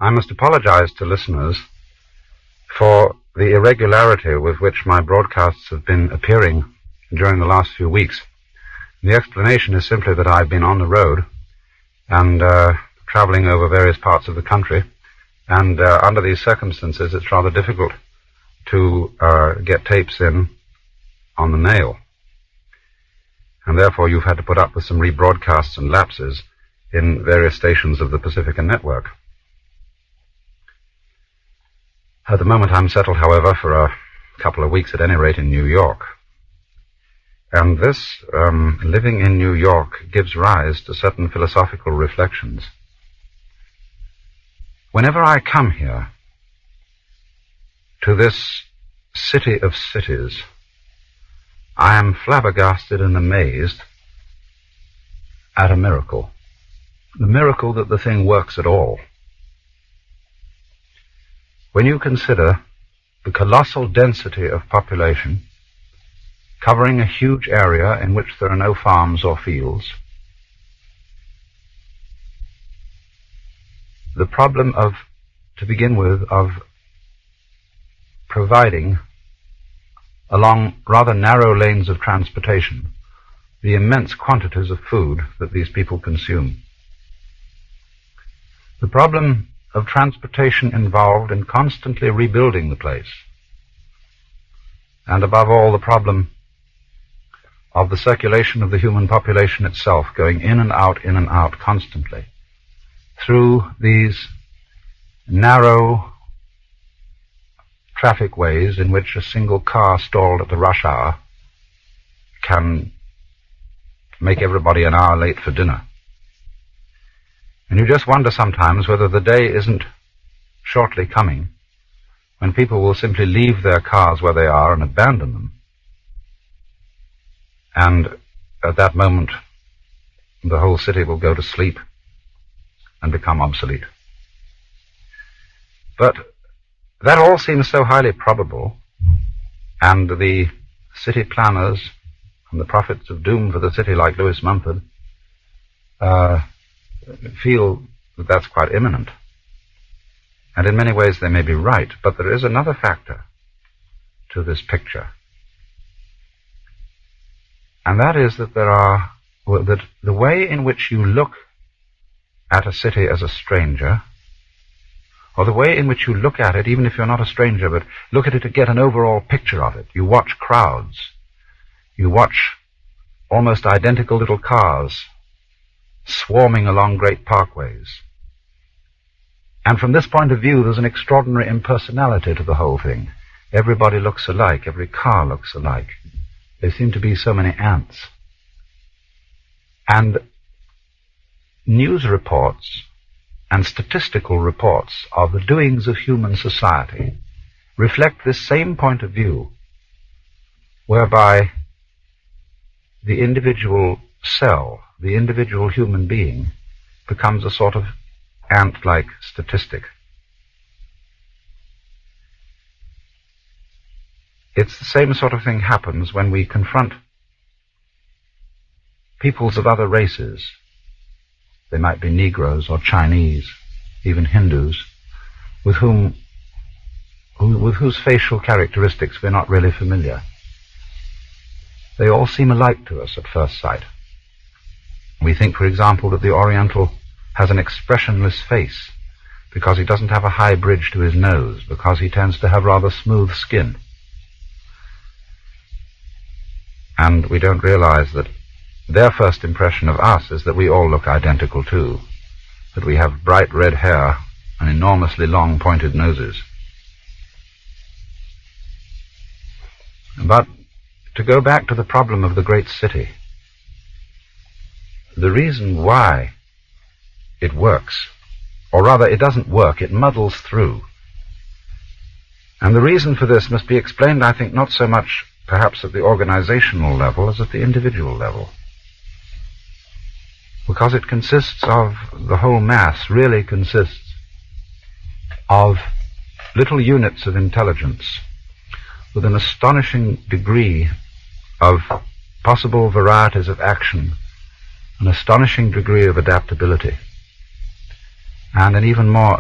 I must apologize to listeners for the irregularity with which my broadcasts have been appearing during the last few weeks. The explanation is simply that I've been on the road and traveling over various parts of the country, and under these circumstances it's rather difficult to get tapes in on the mail. And therefore you've had to put up with some rebroadcasts and lapses in various stations of the Pacifica network. At the moment I'm settled, however, for a couple of weeks at any rate in New York. And this living in New York gives rise to certain philosophical reflections. Whenever I come here, to this city of cities, I am flabbergasted and amazed at a miracle. The miracle that the thing works at all. When you consider the colossal density of population covering a huge area in which there are no farms or fields, the problem of, to begin with, of providing along rather narrow lanes of transportation the immense quantities of food that these people consume. The problem of transportation involved in constantly rebuilding the place, and above all the problem of the circulation of the human population itself going in and out constantly through these narrow traffic ways in which a single car stalled at the rush hour can make everybody an hour late for dinner. And you just wonder sometimes whether the day isn't shortly coming when people will simply leave their cars where they are and abandon them. And at that moment, the whole city will go to sleep and become obsolete. But that all seems so highly probable, and the city planners and the prophets of doom for the city like Lewis Mumford feel that that's quite imminent. And in many ways they may be right, but there is another factor to this picture. And that is that that the way in which you look at a city as a stranger, or the way in which you look at it, even if you're not a stranger, but look at it to get an overall picture of it. You watch crowds. You watch almost identical little cars swarming along great parkways. And from this point of view, there's an extraordinary impersonality to the whole thing. Everybody looks alike. Every car looks alike. There seem to be so many ants. And news reports and statistical reports of the doings of human society reflect this same point of view, whereby the individual cell, the individual human being, becomes a sort of ant-like statistic. It's the same sort of thing happens when we confront peoples of other races. They might be Negroes or Chinese, even Hindus, with whose facial characteristics we're not really familiar. They all seem alike to us at first sight. We think, for example, that the Oriental has an expressionless face because he doesn't have a high bridge to his nose, because he tends to have rather smooth skin. And we don't realize that their first impression of us is that we all look identical too, that we have bright red hair and enormously long pointed noses. But to go back to the problem of the great city, the reason why it works, or rather it doesn't work, it muddles through. And the reason for this must be explained, I think, not so much perhaps at the organizational level as at the individual level. Because it consists of, the whole mass really consists of little units of intelligence with an astonishing degree of possible varieties of action, an astonishing degree of adaptability, and an even more